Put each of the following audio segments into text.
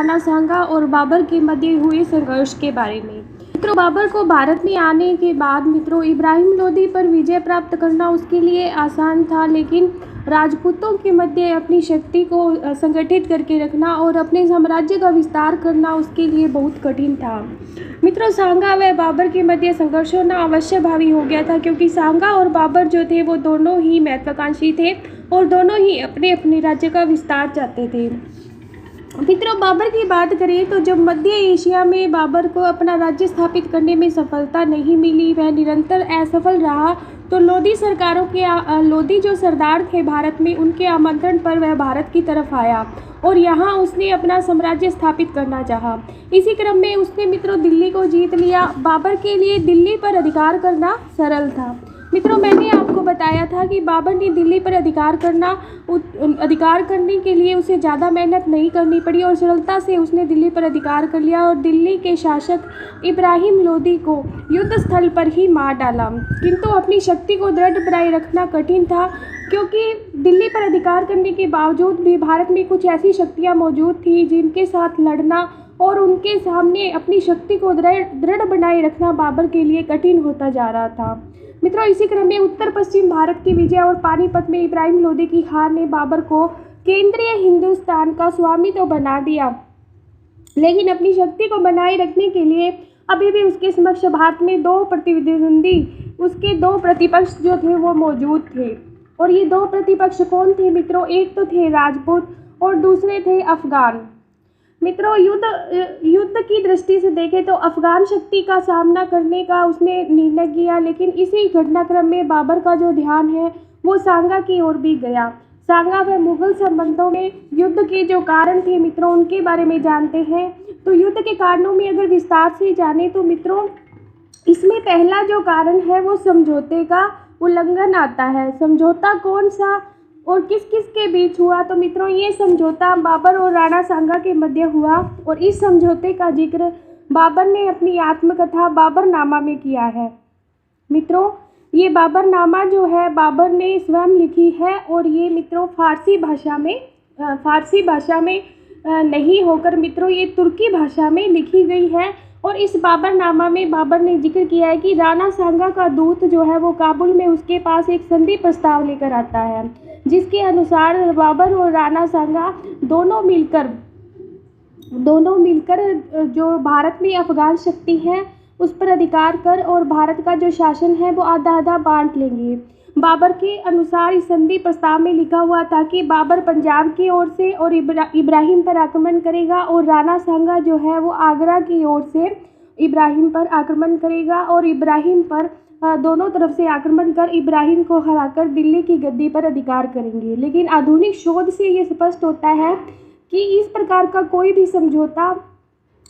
राणा सांगा और बाबर के मध्य हुए संघर्ष के बारे में। मित्रों, बाबर को भारत में आने के बाद मित्रों इब्राहिम लोदी पर विजय प्राप्त करना उसके लिए आसान था, लेकिन राजपूतों के मध्य अपनी शक्ति को संगठित करके रखना और अपने साम्राज्य का विस्तार करना उसके लिए बहुत कठिन था। मित्रों, सांगा व बाबर के मध्य संघर्ष होना अवश्य भावी हो गया था, क्योंकि सांगा और बाबर जो थे वो दोनों ही महत्वाकांक्षी थे और दोनों ही अपने अपने राज्य का विस्तार चाहते थे। मित्रों, बाबर की बात करें तो जब मध्य एशिया में बाबर को अपना राज्य स्थापित करने में सफलता नहीं मिली, वह निरंतर असफल रहा, तो लोधी सरकारों के लोधी जो सरदार थे भारत में, उनके आमंत्रण पर वह भारत की तरफ आया और यहाँ उसने अपना साम्राज्य स्थापित करना चाहा। इसी क्रम में उसने मित्रों दिल्ली को जीत लिया। बाबर के लिए दिल्ली पर अधिकार करना सरल था। मित्रों, मैंने आपको बताया था कि बाबर ने दिल्ली पर अधिकार करने के लिए उसे ज़्यादा मेहनत नहीं करनी पड़ी और सरलता से उसने दिल्ली पर अधिकार कर लिया और दिल्ली के शासक इब्राहिम लोदी को युद्ध स्थल पर ही मार डाला। किंतु अपनी शक्ति को दृढ़ बनाए रखना कठिन था, क्योंकि दिल्ली पर अधिकार करने के बावजूद भी भारत में कुछ ऐसी शक्तियाँ मौजूद थी जिनके साथ लड़ना और उनके सामने अपनी शक्ति को दृढ़ बनाए रखना बाबर के लिए कठिन होता जा रहा था। मित्रों, इसी क्रम में उत्तर पश्चिम भारत की विजय और पानीपत में इब्राहिम लोदी की हार ने बाबर को केंद्रीय हिंदुस्तान का स्वामित्व बना दिया, लेकिन अपनी शक्ति को बनाए रखने के लिए अभी भी उसके समक्ष भारत में उसके दो प्रतिपक्ष जो थे वो मौजूद थे। और ये दो प्रतिपक्ष कौन थे मित्रों? एक तो थे राजपूत और दूसरे थे अफगान। मित्रों, युद्ध की दृष्टि से देखें तो अफगान शक्ति का सामना करने का उसने निर्णय किया, लेकिन इसी घटनाक्रम में बाबर का जो ध्यान है वो सांगा की ओर भी गया। सांगा व मुगल संबंधों में युद्ध के जो कारण थे मित्रों उनके बारे में जानते हैं। तो युद्ध के कारणों में अगर विस्तार से जाने तो मित्रों इसमें पहला जो कारण है वो समझौते का उल्लंघन आता है। समझौता कौन सा और किस किस के बीच हुआ? तो मित्रों ये समझौता बाबर और राणा सांगा के मध्य हुआ और इस समझौते का जिक्र बाबर ने अपनी आत्मकथा बाबरनामा में किया है। मित्रों, ये बाबरनामा जो है बाबर ने स्वयं लिखी है और ये मित्रों फारसी भाषा में नहीं होकर मित्रों ये तुर्की भाषा में लिखी गई है। और इस बाबरनामा में बाबर ने जिक्र किया है कि राणा सांगा का दूत जो है वो काबुल में उसके पास एक संधि प्रस्ताव लेकर आता है, जिसके अनुसार बाबर और राणा सांगा दोनों मिलकर जो भारत में अफगान शक्ति है उस पर अधिकार कर और भारत का जो शासन है वो आधा आधा बांट लेंगे। बाबर के अनुसार इस संधि प्रस्ताव में लिखा हुआ था कि बाबर पंजाब की ओर से और इब्राहिम पर आक्रमण करेगा और राणा सांगा जो है वो आगरा की ओर से इब्राहिम पर आक्रमण करेगा और इब्राहिम पर दोनों तरफ से आक्रमण कर इब्राहिम को हराकर दिल्ली की गद्दी पर अधिकार करेंगे। लेकिन आधुनिक शोध से ये स्पष्ट होता है कि इस प्रकार का कोई भी समझौता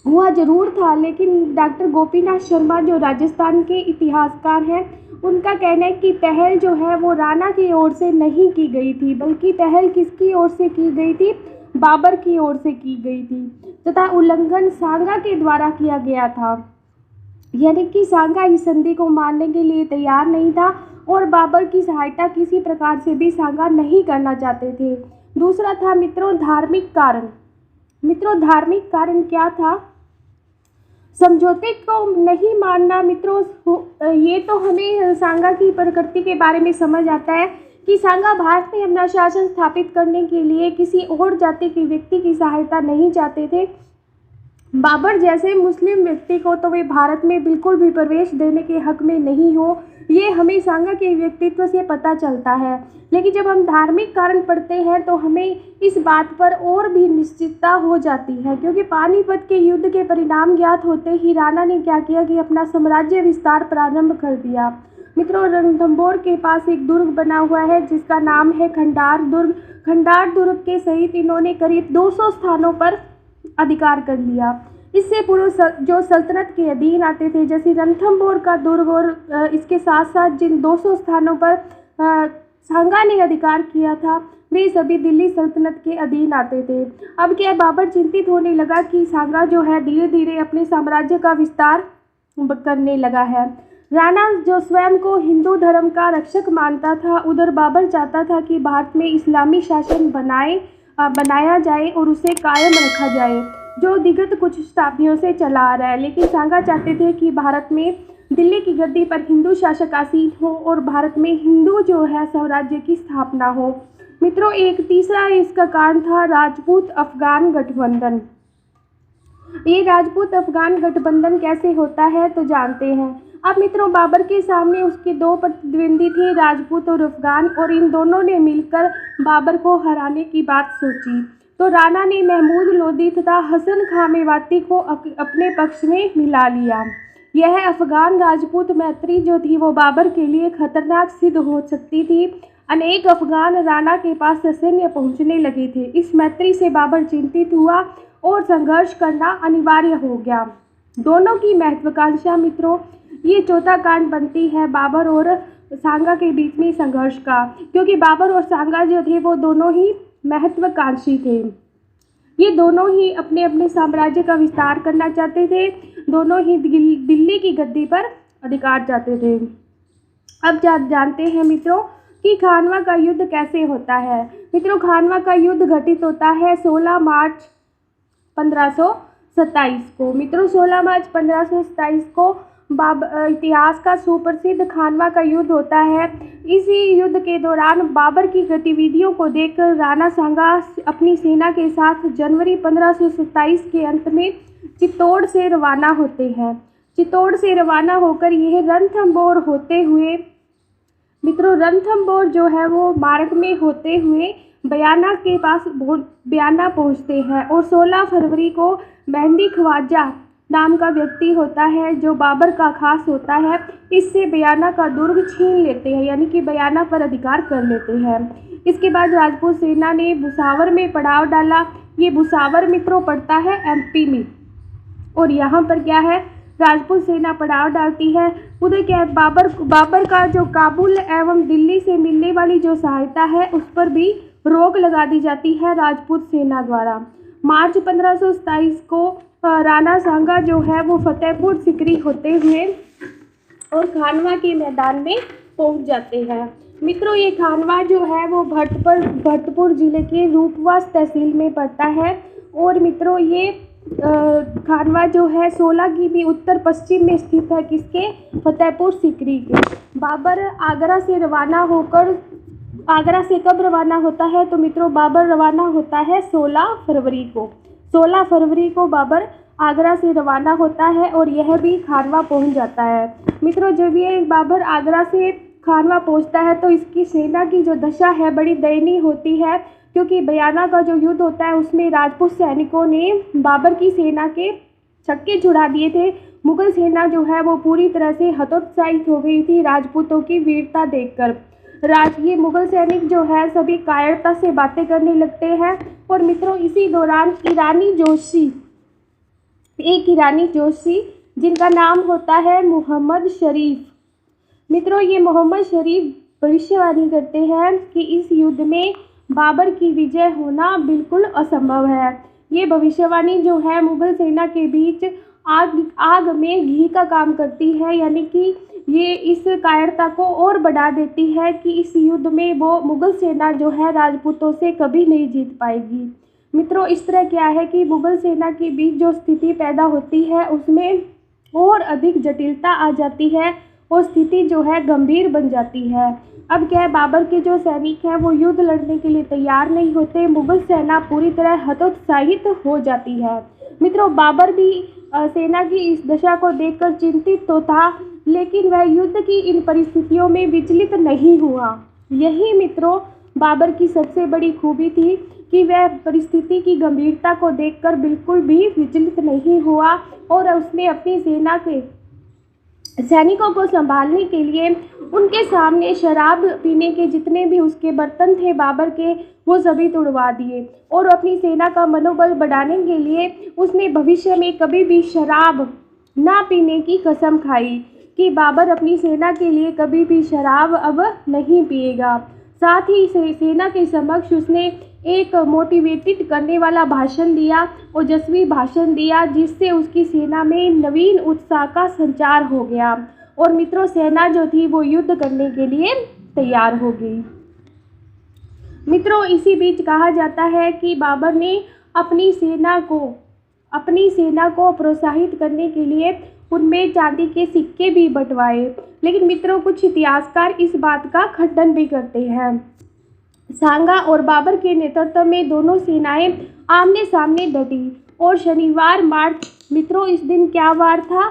हुआ जरूर था, लेकिन डॉक्टर गोपीनाथ शर्मा जो राजस्थान के इतिहासकार हैं उनका कहना है कि पहल जो है वो राणा की ओर से नहीं की गई थी, बल्कि पहल किसकी ओर से की गई थी? बाबर की ओर से की गई थी तथा उल्लंघन सांगा के द्वारा किया गया था। यानी कि सांगा इस संधि को मानने के लिए तैयार नहीं था और बाबर की सहायता किसी प्रकार से भी सांगा नहीं करना चाहते थे। दूसरा था मित्रों धार्मिक कारण। मित्रों, धार्मिक कारण क्या था? समझौते को नहीं मानना। मित्रों, ये तो हमें सांगा की प्रकृति के बारे में समझ आता है कि सांगा भारत में अपना शासन स्थापित करने के लिए किसी और जाति के व्यक्ति की सहायता नहीं चाहते थे। बाबर जैसे मुस्लिम व्यक्ति को तो वे भारत में बिल्कुल भी प्रवेश देने के हक में नहीं हो, ये हमें सांगा के व्यक्तित्व से पता चलता है। लेकिन जब हम धार्मिक कारण पढ़ते हैं तो हमें इस बात पर और भी निश्चितता हो जाती है, क्योंकि पानीपत के युद्ध के परिणाम ज्ञात होते ही राणा ने क्या किया कि अपना साम्राज्य विस्तार प्रारंभ कर दिया। मित्रों, रणथंभौर के पास एक दुर्ग बना हुआ है जिसका नाम है खंडार दुर्ग। खंडार दुर्ग के सहित इन्होंने करीब 200 स्थानों पर अधिकार कर लिया। इससे पूर्व जो सल्तनत के अधीन आते थे, जैसे रणथंभौर का दुर्ग और इसके साथ साथ जिन 200 स्थानों पर सांगा ने अधिकार किया था, वे सभी दिल्ली सल्तनत के अधीन आते थे। अब क्या बाबर चिंतित होने लगा कि सांगा जो है धीरे धीरे अपने साम्राज्य का विस्तार करने लगा है। राणा जो स्वयं को हिंदू धर्म का रक्षक मानता था, उधर बाबर चाहता था कि भारत में इस्लामी शासन बनाया जाए और उसे कायम रखा जाए। जो विगत कुछ शताब्दियों से चला आ रहा है। लेकिन सांगा चाहते थे कि भारत में दिल्ली की गद्दी पर हिंदू शासक आसीन हो और भारत में हिंदू जो है स्वराज्य की स्थापना हो। मित्रों, एक तीसरा इसका कारण था राजपूत अफगान गठबंधन। ये राजपूत अफगान गठबंधन कैसे होता है तो जानते हैं। अब मित्रों, बाबर के सामने उसके दो प्रतिद्वंदी थे, राजपूत और अफगान, और इन दोनों ने मिलकर बाबर को हराने की बात सोची। तो राणा ने महमूद लोदी तथा हसन खां मेवाती को अपने पक्ष में मिला लिया। यह अफगान राजपूत मैत्री जो थी वो बाबर के लिए खतरनाक सिद्ध हो सकती थी। अनेक अफगान राणा के पास सैन्य पहुंचने लगे थे। इस मैत्री से बाबर चिंतित हुआ और संघर्ष करना अनिवार्य हो गया। दोनों की महत्वाकांक्षा मित्रों, ये चौथा कांड बनती है बाबर और सांगा के बीच में संघर्ष का, क्योंकि बाबर और सांगा जो थे वो दोनों ही महत्वाकांक्षी थे। ये दोनों ही अपने अपने साम्राज्य का विस्तार करना चाहते थे। दोनों ही दिल्ली की गद्दी पर अधिकार चाहते थे। अब जानते हैं मित्रों कि खानवा का युद्ध कैसे होता है। मित्रों, खानवा का युद्ध घटित होता है 16 मार्च 1527 को। मित्रों, 16 मार्च 1527 को इतिहास का सुप्रसिद्ध खानवा का युद्ध होता है। इसी युद्ध के दौरान बाबर की गतिविधियों को देखकर राणा सांगा अपनी सेना के साथ जनवरी 1527 के अंत में चित्तौड़ से रवाना होते हैं। चित्तौड़ से रवाना होकर यह रणथंभौर होते हुए मित्रों, रणथंभौर जो है वो मार्ग में होते हुए बयाना के पास बयाना पहुंचते हैं और 16 फरवरी को मेहंदी ख्वाजा नाम का व्यक्ति होता है जो बाबर का खास होता है, इससे बयाना का दुर्ग छीन लेते हैं, यानी कि बयाना पर अधिकार कर लेते हैं। इसके बाद राजपूत सेना ने भुसावर में पड़ाव डाला। ये भुसावर मित्रों पड़ता है एमपी में, और यहाँ पर क्या है, राजपूत सेना पड़ाव डालती है। उधर क्या है, बाबर का जो काबुल एवं दिल्ली से मिलने वाली जो सहायता है उस पर भी रोक लगा दी जाती है राजपूत सेना द्वारा। मार्च 1527 को राणा सांगा जो है वो फतेहपुर सिकरी होते हुए और खानवा के मैदान में पहुंच जाते हैं। मित्रों, ये खानवा जो है वो भरतपुर जिले के रूपवास तहसील में पड़ता है। और मित्रों, ये खानवा जो है 16 किमी उत्तर पश्चिम में स्थित है, किसके, फतेहपुर सिकरी के। बाबर आगरा से कब रवाना होता है तो मित्रों, बाबर रवाना होता है 16 फरवरी को। 16 फरवरी को बाबर आगरा से रवाना होता है और यह भी खानवा पहुंच जाता है। मित्रों, जब ये बाबर आगरा से खानवा पहुंचता है तो इसकी सेना की जो दशा है बड़ी दयनीय होती है, क्योंकि बयाना का जो युद्ध होता है उसमें राजपूत सैनिकों ने बाबर की सेना के छक्के छुड़ा दिए थे। मुगल सेना जो है वो पूरी तरह से हतोत्साहित हो गई थी राजपूतों की वीरता देखकर। ये मुगल सैनिक जो है सभी कायरता से बातें करने लगते हैं। और मित्रों, इसी दौरान एक ईरानी जोशी जिनका नाम होता है मोहम्मद शरीफ। मित्रों, ये मोहम्मद शरीफ भविष्यवाणी करते हैं कि इस युद्ध में बाबर की विजय होना बिल्कुल असंभव है। ये भविष्यवाणी जो है मुगल सेना के बीच आग में घी का काम करती है, यानी कि ये इस कायरता को और बढ़ा देती है कि इस युद्ध में वो मुगल सेना जो है राजपूतों से कभी नहीं जीत पाएगी। मित्रों, इस तरह क्या है कि मुगल सेना के बीच जो स्थिति पैदा होती है उसमें और अधिक जटिलता आ जाती है और स्थिति जो है गंभीर बन जाती है। अब क्या है, बाबर के जो सैनिक हैं वो युद्ध लड़ने के लिए तैयार नहीं होते। मुगल सेना पूरी तरह हतोत्साहित हो जाती है। मित्रों, बाबर भी सेना की इस दशा को देखकर चिंतित तो था, लेकिन वह युद्ध की इन परिस्थितियों में विचलित नहीं हुआ। यही मित्रों बाबर की सबसे बड़ी खूबी थी कि वह परिस्थिति की गंभीरता को देखकर बिल्कुल भी विचलित नहीं हुआ और उसने अपनी सेना के सैनिकों को संभालने के लिए उनके सामने शराब पीने के जितने भी उसके बर्तन थे बाबर के, वो सभी तुड़वा दिए। और अपनी सेना का मनोबल बढ़ाने के लिए उसने भविष्य में कभी भी शराब ना पीने की कसम खाई कि बाबर अपनी सेना के लिए कभी भी शराब अब नहीं पिएगा। साथ ही सेना के समक्ष उसने एक मोटिवेटेड करने वाला भाषण दिया, ओजस्वी भाषण दिया, जिससे उसकी सेना में नवीन उत्साह का संचार हो गया और मित्रों सेना जो थी वो युद्ध करने के लिए तैयार हो गई। मित्रों, इसी बीच कहा जाता है कि बाबर ने अपनी सेना को अपनी सेना को प्रोत्साहित करने के लिए उनमें चांदी के सिक्के भी बंटवाए। लेकिन मित्रों, कुछ इतिहासकार इस बात का खंडन भी करते हैं। सांगा और बाबर के नेतृत्व में दोनों सेनाएं आमने सामने डटी और शनिवार मार्च, मित्रों इस दिन क्या वार था?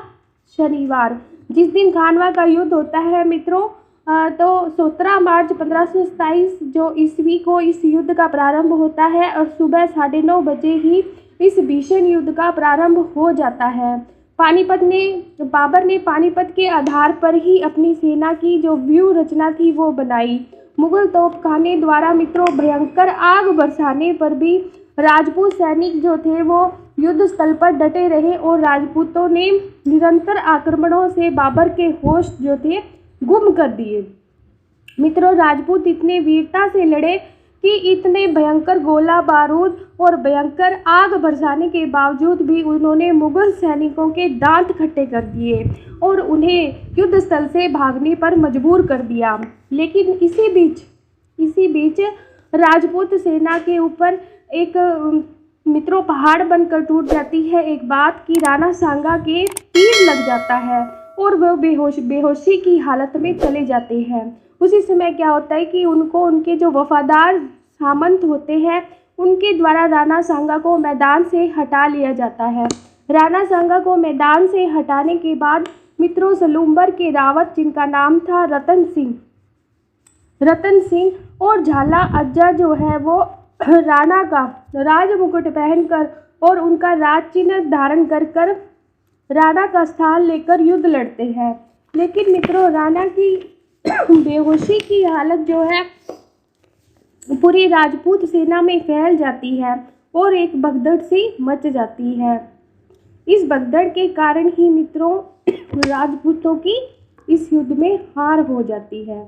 शनिवार, जिस दिन खानवा का युद्ध होता है मित्रों, तो 17 मार्च 1527 जो ईस्वी को इस युद्ध का प्रारंभ होता है और सुबह 9:30 बजे ही इस भीषण युद्ध का प्रारंभ हो जाता है। बाबर ने पानीपत के आधार पर ही अपनी सेना की जो व्यूह रचना थी वो बनाई। मुगल तोपखाने द्वारा मित्रों भयंकर आग बरसाने पर भी राजपूत सैनिक जो थे वो युद्ध स्थल पर डटे रहे और राजपूतों ने निरंतर आक्रमणों से बाबर के होश जो थे गुम कर दिए। मित्रों, राजपूत इतने वीरता से लड़े कि इतने भयंकर गोला बारूद और भयंकर आग बरसाने के बावजूद भी उन्होंने मुगल सैनिकों के दांत खट्टे कर दिए और उन्हें युद्ध स्थल से भागने पर मजबूर कर दिया। लेकिन इसी बीच राजपूत सेना के ऊपर एक मित्रों पहाड़ बनकर टूट जाती है एक बात कि राणा सांगा के तीर लग जाता है और वह बेहोशी की हालत में चले जाते हैं। उसी समय क्या होता है कि उनके जो वफादार सामंत होते हैं उनके द्वारा राणा सांगा को मैदान से हटा लिया जाता है। राणा सांगा को मैदान से हटाने के बाद मित्रों सलूम्बर के रावत, जिनका नाम था रतन सिंह और झाला अज्जा जो है वो राणा का राज मुकुट पहनकर और उनका राज चिन्ह धारण कर राणा का स्थान लेकर युद्ध लड़ते हैं। लेकिन मित्रों राणा की बेहोशी की हालत जो है पूरी राजपूत सेना में फैल जाती है और एक भगदड़ सी मच जाती है। इस भगदड़ के कारण ही मित्रों राजपूतों की इस युद्ध में हार हो जाती है।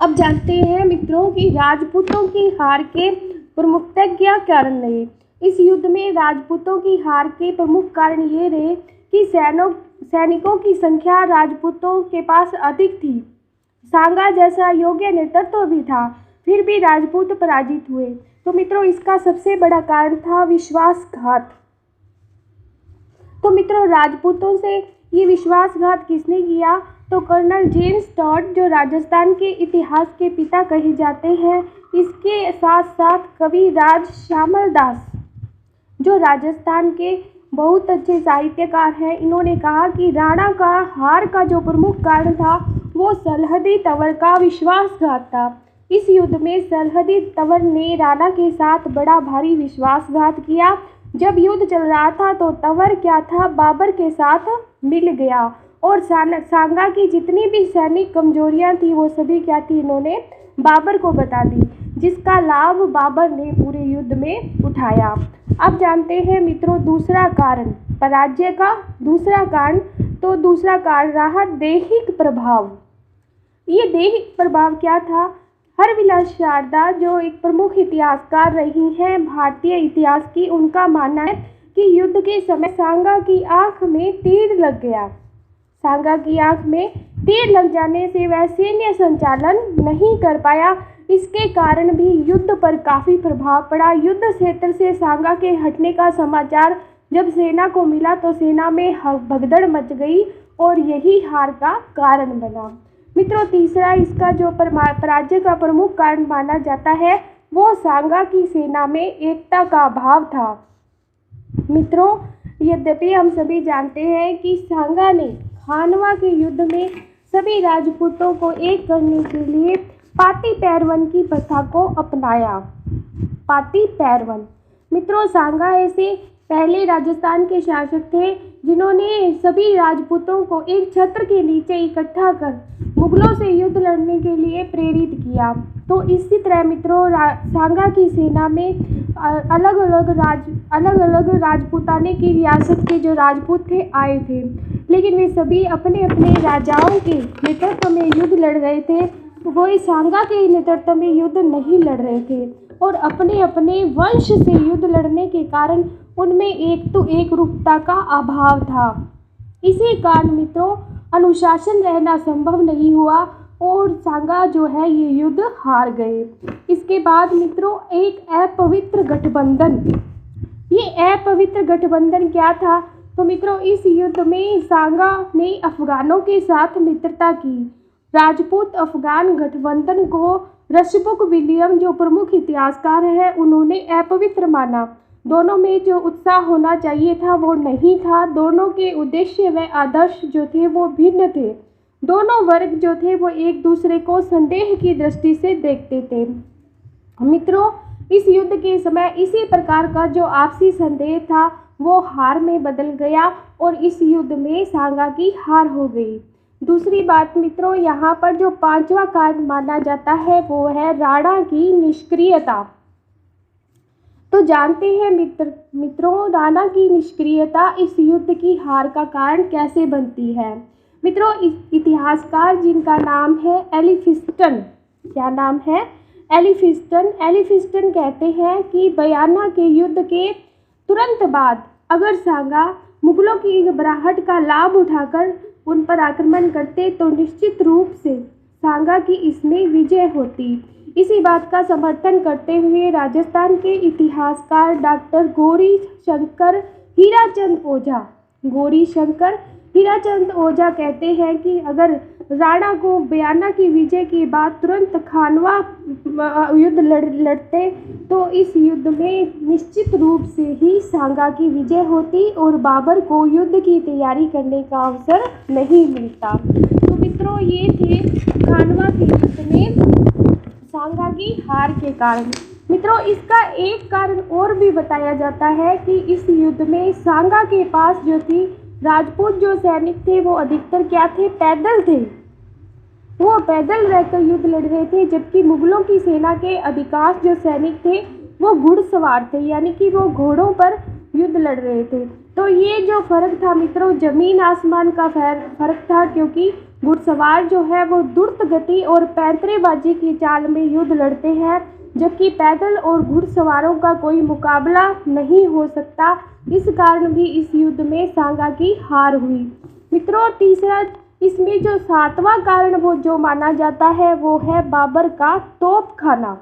अब जानते हैं मित्रों कि राजपूतों की हार के प्रमुखतः क्या कारण रहे। इस युद्ध में राजपूतों की हार के प्रमुख कारण ये रहे कि सैनिकों की संख्या राजपूतों के पास अधिक थी। सांगा जैसा योग्य नेतृत्व भी था, फिर भी राजपूत पराजित हुए। तो मित्रों इसका सबसे बड़ा कारण था विश्वासघात। तो मित्रों राजपूतों से ये विश्वासघात किसने किया? तो कर्नल जेम्स टॉड जो राजस्थान के इतिहास के पिता कहे जाते हैं, इसके साथ साथ कवि राज श्यामल दास जो राजस्थान के बहुत अच्छे साहित्यकार हैं, इन्होंने कहा कि राणा का हार का जो प्रमुख कारण था वो सलहदी तंवर का विश्वासघात था। इस युद्ध में सलहदी तंवर ने राणा के साथ बड़ा भारी विश्वासघात किया। जब युद्ध चल रहा था तो तंवर क्या था, बाबर के साथ मिल गया और सांगा की जितनी भी सैनिक कमजोरियां थी वो सभी क्या थी, इन्होंने बाबर को बता दी, जिसका लाभ बाबर ने पूरे युद्ध में उठाया। अब जानते हैं मित्रों दूसरा कारण पराजय का। दूसरा कारण रहा दैहिक प्रभाव। ये दैहिक प्रभाव क्या था? हरविलास शारदा जो एक प्रमुख इतिहासकार रही हैं भारतीय इतिहास की, उनका मानना है कि युद्ध के समय सांगा की आंख में तीर लग गया। सांगा की आंख में तीर लग जाने से वह सैन्य संचालन नहीं कर पाया। इसके कारण भी युद्ध पर काफ़ी प्रभाव पड़ा। युद्ध क्षेत्र से सांगा के हटने का समाचार जब सेना को मिला तो सेना में भगदड़ मच गई और यही हार का कारण बना। मित्रों तीसरा इसका जो पराजय का प्रमुख कारण माना जाता है वो सांगा की सेना में एकता का अभाव था। मित्रों यद्यपि हम सभी जानते हैं कि सांगा ने खानवा के युद्ध में सभी राजपूतों को एक करने के लिए पाती पैरवन की प्रथा को अपनाया। पाती पैरवन मित्रों सांगा ऐसे पहले राजस्थान के शासक थे जिन्होंने सभी राजपूतों को एक छत्र के नीचे इकट्ठा कर मुगलों से युद्ध लड़ने के लिए प्रेरित किया। तो इसी तरह मित्रों सांगा की सेना में अलग अलग राजपूताने की रियासत के जो राजपूत थे आए थे, लेकिन वे सभी अपने अपने राजाओं के नेतृत्व में युद्ध लड़ रहे थे। वही सांगा के नेतृत्व में युद्ध नहीं लड़ रहे थे और अपने अपने वंश से युद्ध लड़ने के कारण उनमें एक रूपता का अभाव था। इसी कारण मित्रों अनुशासन रहना संभव नहीं हुआ और सांगा जो है ये युद्ध हार गए। इसके बाद मित्रों एक अपवित्र गठबंधन, ये अपवित्र गठबंधन क्या था? तो मित्रों इस युद्ध में सांगा ने अफगानों के साथ मित्रता की। राजपूत अफगान गठबंधन को रशबुक विलियम जो प्रमुख इतिहासकार है उन्होंने अपवित्र माना। दोनों में जो उत्साह होना चाहिए था वो नहीं था। दोनों के उद्देश्य व आदर्श जो थे वो भिन्न थे। दोनों वर्ग जो थे वो एक दूसरे को संदेह की दृष्टि से देखते थे। मित्रों इस युद्ध के समय इसी प्रकार का जो आपसी संदेह था वो हार में बदल गया और इस युद्ध में सांगा की हार हो गई। दूसरी बात मित्रों, यहाँ पर जो पांचवा कारण माना जाता है वो है राणा की निष्क्रियता। तो जानते हैं मित्रों राणा की निष्क्रियता इस युद्ध की हार का कारण कैसे बनती है। मित्रों इतिहासकार जिनका नाम है एलिफिस्टन, क्या नाम है? एलिफिस्टन कहते हैं कि बयाना के युद्ध के तुरंत बाद अगर सांगा मुगलों की घबराहट का लाभ उठाकर उन पर आक्रमण करते तो निश्चित रूप से सांगा की इसमें विजय होती। इसी बात का समर्थन करते हुए राजस्थान के इतिहासकार डॉक्टर गौरी शंकर हीराचंद ओझा कहते हैं कि अगर राणा को बयाना की विजय के बाद तुरंत खानवा युद्ध लड़ते तो इस युद्ध में निश्चित रूप से ही सांगा की विजय होती और बाबर को युद्ध की तैयारी करने का अवसर नहीं मिलता। तो मित्रों ये थे खानवा के युद्ध में सांगा की हार के कारण। मित्रों इसका एक कारण और भी बताया जाता है कि इस युद्ध में सांगा के पास जो थी राजपूत जो सैनिक थे वो अधिकतर क्या थे? पैदल थे। वो पैदल रहकर युद्ध लड़ रहे थे, जबकि मुगलों की सेना के अधिकांश जो सैनिक थे वो घुड़सवार थे, यानी कि वो घोड़ों पर युद्ध लड़ रहे थे। तो ये जो फर्क था मित्रों जमीन आसमान का फर्क था, क्योंकि घुड़सवार जो है वो द्रुत गति और पैंतरेबाजी की चाल में युद्ध लड़ते हैं, जबकि पैदल और घुड़सवारों का कोई मुकाबला नहीं हो सकता। इस कारण भी इस युद्ध में सांगा की हार हुई। मित्रों तीसरा इसमें जो सातवां कारण वो जो माना जाता है वो है बाबर का तोपखाना।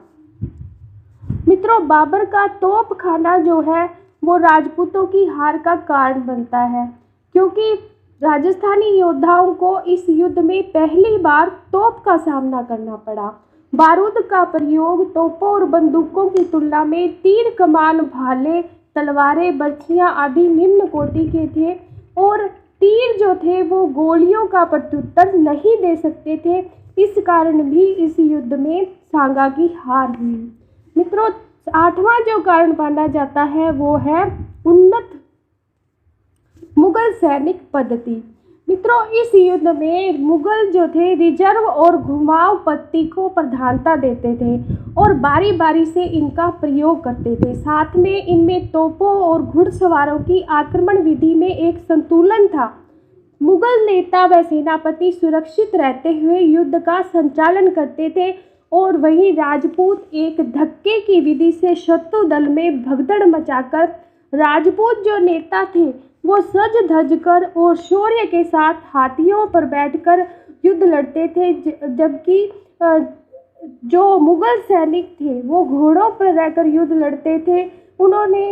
मित्रों बाबर का तोपखाना जो है वो राजपूतों की हार का कारण बनता है, क्योंकि राजस्थानी योद्धाओं को इस युद्ध में पहली बार तोप का सामना करना पड़ा। बारूद का प्रयोग तोपों और बंदूकों की तुलना में तीर कमान भाले तलवारें बर्छियाँ आदि निम्न कोटि के थे और तीर जो थे वो गोलियों का प्रत्युत्तर नहीं दे सकते थे। इस कारण भी इस युद्ध में सांगा की हार हुई। मित्रों आठवां जो कारण माना जाता है वो है उन्नत मुगल सैनिक पद्धति। मित्रों इस युद्ध में मुगल जो थे रिजर्व और घुमाव पद्धति को प्रधानता देते थे और बारी बारी से इनका प्रयोग करते थे। साथ में इनमें तोपों और घुड़सवारों की आक्रमण विधि में एक संतुलन था। मुगल नेता व सेनापति सुरक्षित रहते हुए युद्ध का संचालन करते थे और वहीं राजपूत एक धक्के की विधि से शत्रु दल में भगदड़ मचाकर राजपूत जो नेता थे वो सज धज कर और शौर्य के साथ हाथियों पर बैठकर युद्ध लड़ते थे, जबकि जो मुगल सैनिक थे वो घोड़ों पर रहकर युद्ध लड़ते थे। उन्होंने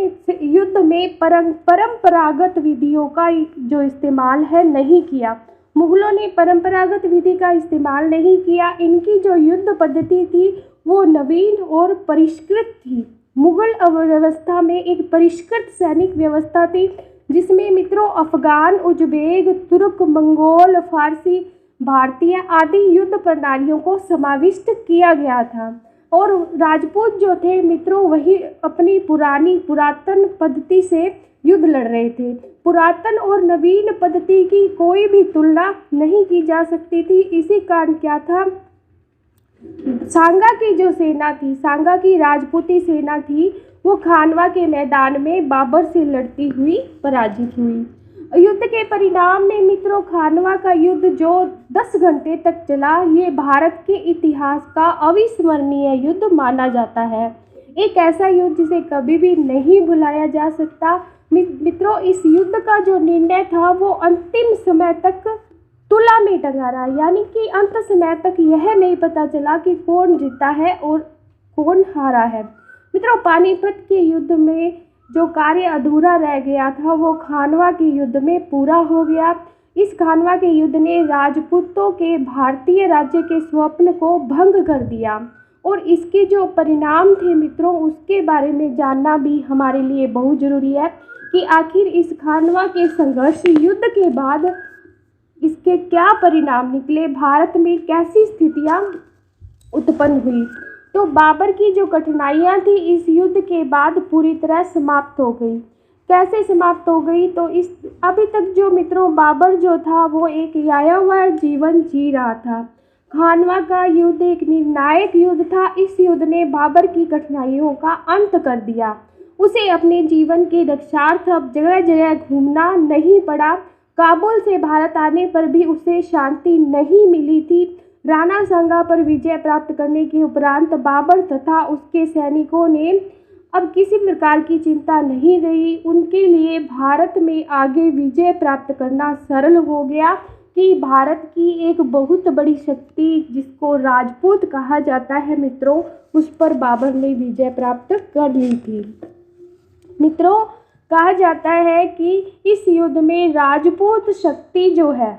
युद्ध में परंपरागत विधियों का जो इस्तेमाल है नहीं किया। मुगलों ने परंपरागत विधि का इस्तेमाल नहीं किया। इनकी जो युद्ध पद्धति थी वो नवीन और परिष्कृत थी। मुगल अर्थव्यवस्था में एक परिष्कृत सैनिक व्यवस्था थी जिसमें मित्रों अफगान, उज्बेक, तुर्क, मंगोल, फारसी, भारतीय आदि युद्ध प्रणालियों को समाविष्ट किया गया था और राजपूत जो थे मित्रों वही अपनी पुरातन पद्धति से युद्ध लड़ रहे थे। पुरातन और नवीन पद्धति की कोई भी तुलना नहीं की जा सकती थी। इसी कारण क्या था, सांगा की जो सेना थी, सांगा की राजपूती सेना थी, वो खानवा के मैदान में बाबर से लड़ती हुई पराजित हुई। युद्ध के परिणाम में मित्रों खानवा का युद्ध जो 10 घंटे तक चला, ये भारत के इतिहास का अविस्मरणीय युद्ध माना जाता है। एक ऐसा युद्ध जिसे कभी भी नहीं भुलाया जा सकता। मित्रों इस युद्ध का जो निर्णय था वो अंतिम समय तक तुला में टंगा रहा, यानी कि अंत समय तक यह नहीं पता चला कि कौन जीता है और कौन हारा है। मित्रों, पानीपत के युद्ध में जो कार्य अधूरा रह गया था वो खानवा के युद्ध में पूरा हो गया। इस खानवा के युद्ध ने राजपूतों के भारतीय राज्य के स्वप्न को भंग कर दिया और इसके जो परिणाम थे मित्रों, उसके बारे में जानना भी हमारे लिए बहुत ज़रूरी है कि आखिर इस खानवा के संघर्ष युद्ध के बाद इसके क्या परिणाम निकले, भारत में कैसी स्थितियां उत्पन्न हुई। तो बाबर की जो कठिनाइयां थी इस युद्ध के बाद पूरी तरह समाप्त हो गई। कैसे समाप्त हो गई? तो इस अभी तक जो मित्रों बाबर जो था वो एक यायावर जीवन जी रहा था। खानवा का युद्ध एक निर्णायक युद्ध था। इस युद्ध ने बाबर की कठिनाइयों का अंत कर दिया। उसे अपने जीवन के रक्षार्थ अब जगह जगह घूमना नहीं पड़ा। काबुल से भारत आने पर भी उसे शांति नहीं मिली थी। राणा सांगा पर विजय प्राप्त करने के उपरांत बाबर तथा उसके सैनिकों ने अब किसी प्रकार की चिंता नहीं रही। उनके लिए भारत में आगे विजय प्राप्त करना सरल हो गया कि भारत की एक बहुत बड़ी शक्ति जिसको राजपूत कहा जाता है मित्रों, उस पर बाबर ने विजय प्राप्त कर ली थी। मित्रों, कहा जाता है कि इस युद्ध में राजपूत शक्ति जो है,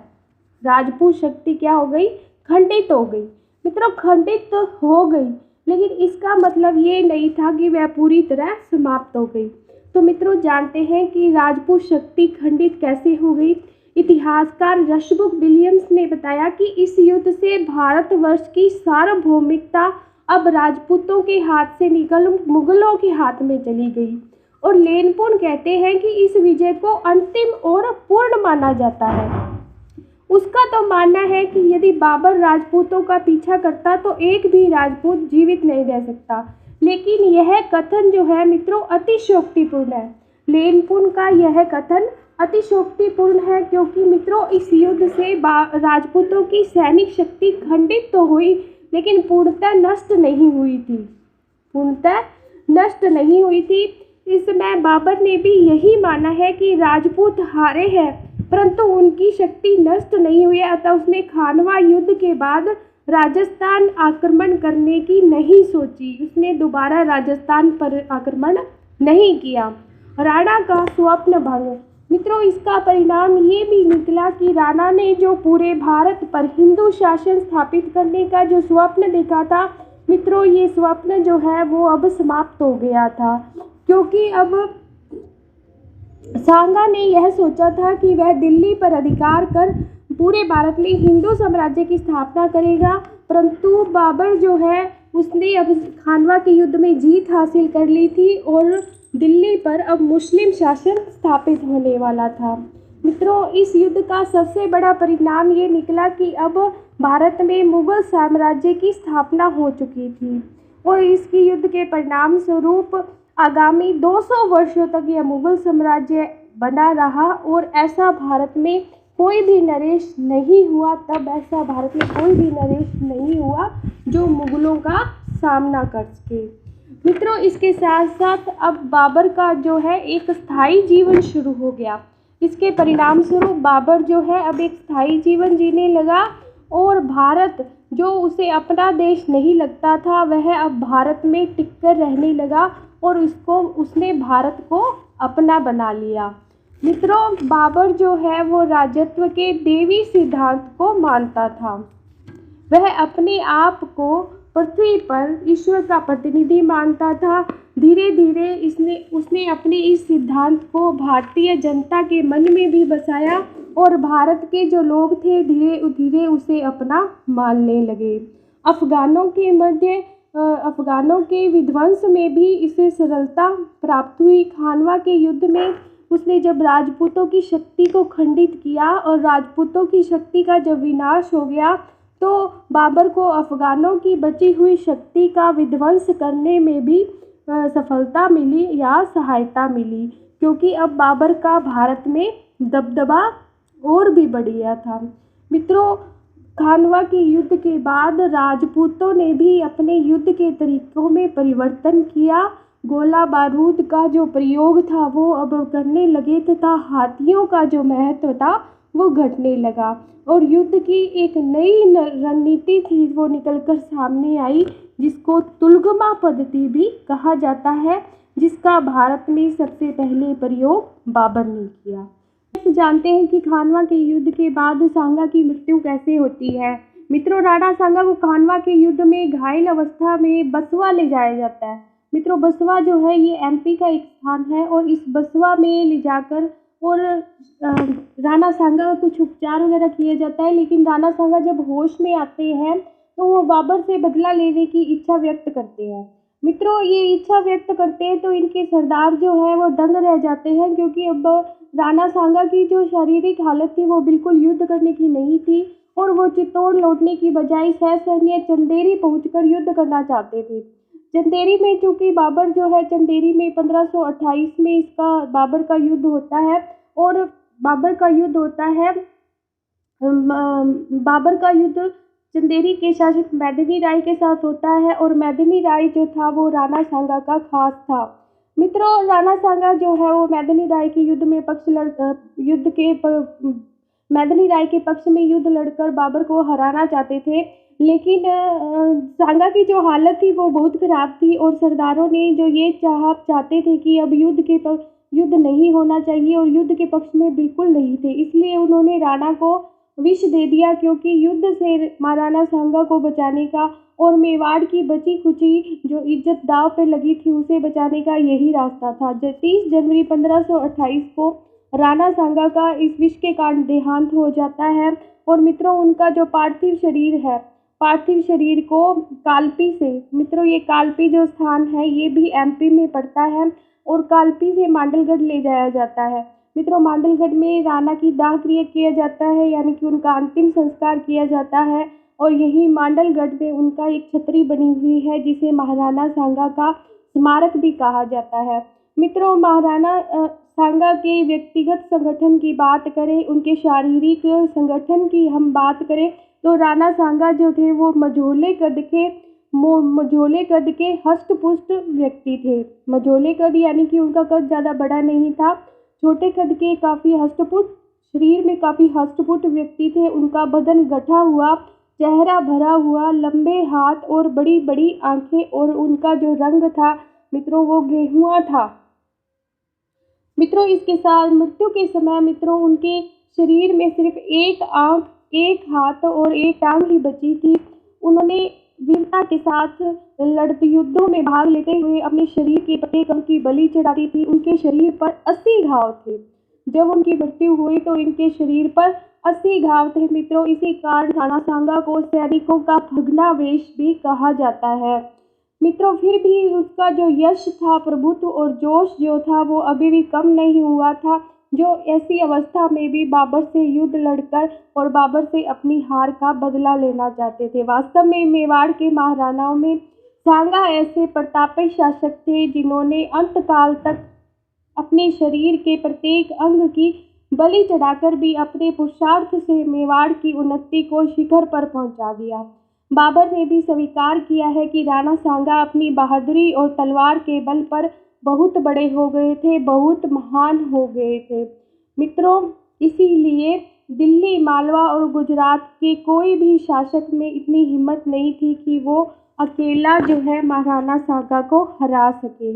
राजपूत शक्ति क्या हो गई? खंडित हो गई। मित्रों, खंडित तो हो गई, लेकिन इसका मतलब ये नहीं था कि वह पूरी तरह समाप्त हो गई। तो मित्रों, जानते हैं कि राजपूत शक्ति खंडित कैसे हो गई। इतिहासकार रशबुक विलियम्स ने बताया कि इस युद्ध से भारतवर्ष की सार्वभौमिकता अब राजपूतों के हाथ से निकल मुगलों के हाथ में चली गई। और लेनपुन कहते हैं कि इस विजय को अंतिम और पूर्ण माना जाता है। उसका तो मानना है कि यदि बाबर राजपूतों का पीछा करता तो एक भी राजपूत जीवित नहीं रह सकता, लेकिन यह कथन जो है मित्रों अतिशयोक्तिपूर्ण है। लेनपुन का यह कथन अतिशयोक्तिपूर्ण है क्योंकि मित्रों इस युद्ध से राजपूतों की सैनिक शक्ति खंडित तो हुई, लेकिन पूर्णतः नष्ट नहीं हुई थी। पूर्णतः नष्ट नहीं हुई थी। इस समय बाबर ने भी यही माना है कि राजपूत हारे हैं, परंतु उनकी शक्ति नष्ट नहीं हुई। अतः उसने खानवा युद्ध के बाद राजस्थान आक्रमण करने की नहीं सोची। उसने दोबारा राजस्थान पर आक्रमण नहीं किया। राणा का स्वप्न भंग। मित्रों, इसका परिणाम ये भी निकला कि राणा ने जो पूरे भारत पर हिंदू शासन स्थापित करने का जो स्वप्न देखा था मित्रों, ये स्वप्न जो है वो अब समाप्त हो गया था, क्योंकि अब सांगा ने यह सोचा था कि वह दिल्ली पर अधिकार कर पूरे भारत में हिंदू साम्राज्य की स्थापना करेगा, परंतु बाबर जो है उसने अब खानवा के युद्ध में जीत हासिल कर ली थी और दिल्ली पर अब मुस्लिम शासन स्थापित होने वाला था। मित्रों, इस युद्ध का सबसे बड़ा परिणाम ये निकला कि अब भारत में मुगल साम्राज्य की स्थापना हो चुकी थी और इसकी युद्ध के परिणाम स्वरूप आगामी 200 वर्षों तक यह मुगल साम्राज्य बना रहा और ऐसा भारत में कोई भी नरेश नहीं हुआ। तब ऐसा भारत में कोई भी नरेश नहीं हुआ जो मुगलों का सामना कर सके। मित्रों, इसके साथ साथ अब बाबर का जो है एक स्थायी जीवन शुरू हो गया। इसके परिणाम स्वरूप बाबर जो है अब एक स्थायी जीवन जीने लगा और भारत जो उसे अपना देश नहीं लगता था वह अब भारत में टिककर रहने लगा और उसने भारत को अपना बना लिया। मित्रों, बाबर जो है वो राजत्व के देवी सिद्धांत को मानता था। वह अपने आप को पृथ्वी पर ईश्वर का प्रतिनिधि मानता था। धीरे धीरे उसने अपने इस सिद्धांत को भारतीय जनता के मन में भी बसाया और भारत के जो लोग थे धीरे धीरे उसे अपना मानने लगे। अफगानों के विध्वंस में भी इसे सरलता प्राप्त हुई। खानवा के युद्ध में उसने जब राजपूतों की शक्ति को खंडित किया और राजपूतों की शक्ति का जब विनाश हो गया तो बाबर को अफगानों की बची हुई शक्ति का विध्वंस करने में भी सफलता मिली या सहायता मिली, क्योंकि अब बाबर का भारत में दबदबा और भी बढ़ गया था। मित्रों, खानवा के युद्ध के बाद राजपूतों ने भी अपने युद्ध के तरीकों में परिवर्तन किया। गोला बारूद का जो प्रयोग था वो अब करने लगे तथा हाथियों का जो महत्व था वो घटने लगा और युद्ध की एक नई रणनीति थी वो निकलकर सामने आई, जिसको तुलगमा पद्धति भी कहा जाता है, जिसका भारत में सबसे पहले प्रयोग बाबर ने किया। जानते हैं कि खानवा के युद्ध के बाद सांगा की मृत्यु कैसे होती है। मित्रों, राणा सांगा को खानवा के युद्ध में घायल अवस्था में बसवा ले जाया जाता है। मित्रों, बसवा जो है ये एमपी का एक स्थान है और इस बसवा में ले जाकर और राणा सांगा का कुछ उपचार वगैरह किया जाता है, लेकिन राणा सांगा जब होश में आते हैं तो वो बाबर से बदला लेने की इच्छा व्यक्त करते हैं। मित्रों, ये इच्छा व्यक्त करते हैं तो इनके सरदार जो है वो दंग रह जाते हैं, क्योंकि अब राणा सांगा की जो शारीरिक हालत थी वो बिल्कुल युद्ध करने की नहीं थी और वो चित्तौड़ लौटने की बजाय ससैन्य चंदेरी पहुंचकर युद्ध करना चाहते थे। चंदेरी में चूंकि बाबर जो है चंदेरी में 1528 में इसका बाबर का युद्ध होता है और बाबर का युद्ध चंदेरी के शासक मैदिनी राय के साथ होता है और मैदिनी राय जो था वो राणा सांगा का खास था। मित्रों, राणा सांगा जो है वो मैदिनी राय के मैदिनी राय के पक्ष में युद्ध लड़कर बाबर को हराना चाहते थे, लेकिन सांगा की जो हालत थी वो बहुत खराब थी और सरदारों ने जो ये चाहते थे कि अब युद्ध नहीं होना चाहिए और युद्ध के पक्ष में बिल्कुल नहीं थे, इसलिए उन्होंने राणा को विष दे दिया, क्योंकि युद्ध से महाराणा सांगा को बचाने का और मेवाड़ की बची खुची जो इज्जत दांव पे लगी थी उसे बचाने का यही रास्ता था। 30 जनवरी 1528 को राणा सांगा का इस विष के कारण देहांत हो जाता है और मित्रों उनका जो पार्थिव शरीर को कालपी से, मित्रों ये कालपी जो स्थान है ये भी एमपी में पड़ता है और कालपी से मांडलगढ़ ले जाया जाता है। मित्रों, मांडलगढ़ में राणा की दाह क्रिया किया जाता है, यानी कि उनका अंतिम संस्कार किया जाता है और यही मांडलगढ़ में उनका एक छतरी बनी हुई है जिसे महाराणा सांगा का स्मारक भी कहा जाता है। मित्रों, महाराणा सांगा के व्यक्तिगत संगठन की बात करें, उनके शारीरिक संगठन की हम बात करें तो राणा सांगा जो थे वो मझोले कद के हष्ट-पुष्ट व्यक्ति थे। मझोले कद यानी कि उनका कद ज़्यादा बड़ा नहीं था, छोटे कद के काफ़ी हष्ट-पुष्ट, शरीर में काफ़ी हष्ट-पुष्ट व्यक्ति थे। उनका बदन गठा हुआ, चेहरा भरा हुआ, लंबे हाथ और बड़ी-बड़ी आंखें और उनका जो रंग था मित्रों वो गेहुआ था। मित्रों, इसके साथ मृत्यु के समय मित्रों उनके शरीर में सिर्फ एक आंख, एक हाथ और एक टांग ही बची थी। उन्होंने वीरता के साथ लड़ते युद्धों में भाग लेते हुए अपने शरीर के प्रत्येक अंग की बलि चढ़ाती थी। उनके शरीर पर 80 घाव थे। जब उनकी मृत्यु हुई तो इनके शरीर पर 80 घाव थे। मित्रों, इसी कारण राणा सांगा को सैनिकों का भग्नावशेष भी कहा जाता है। मित्रों, फिर भी उसका जो यश था, प्रभुत्व और जोश जो था वो अभी भी कम नहीं हुआ था, जो ऐसी अवस्था में भी बाबर से युद्ध लड़कर और बाबर से अपनी हार का बदला लेना चाहते थे। वास्तव में मेवाड़ के महाराणाओं में सांगा ऐसे प्रतापी शासक थे जिन्होंने अंतकाल तक अपने शरीर के प्रत्येक अंग की बलि चढ़ाकर भी अपने पुरुषार्थ से मेवाड़ की उन्नति को शिखर पर पहुंचा दिया। बाबर ने भी स्वीकार किया है कि राणा सांगा अपनी बहादुरी और तलवार के बल पर बहुत बड़े हो गए थे, बहुत महान हो गए थे। मित्रों, इसीलिए दिल्ली, मालवा और गुजरात के कोई भी शासक में इतनी हिम्मत नहीं थी कि वो अकेला जो है महाराणा सांगा को हरा सके।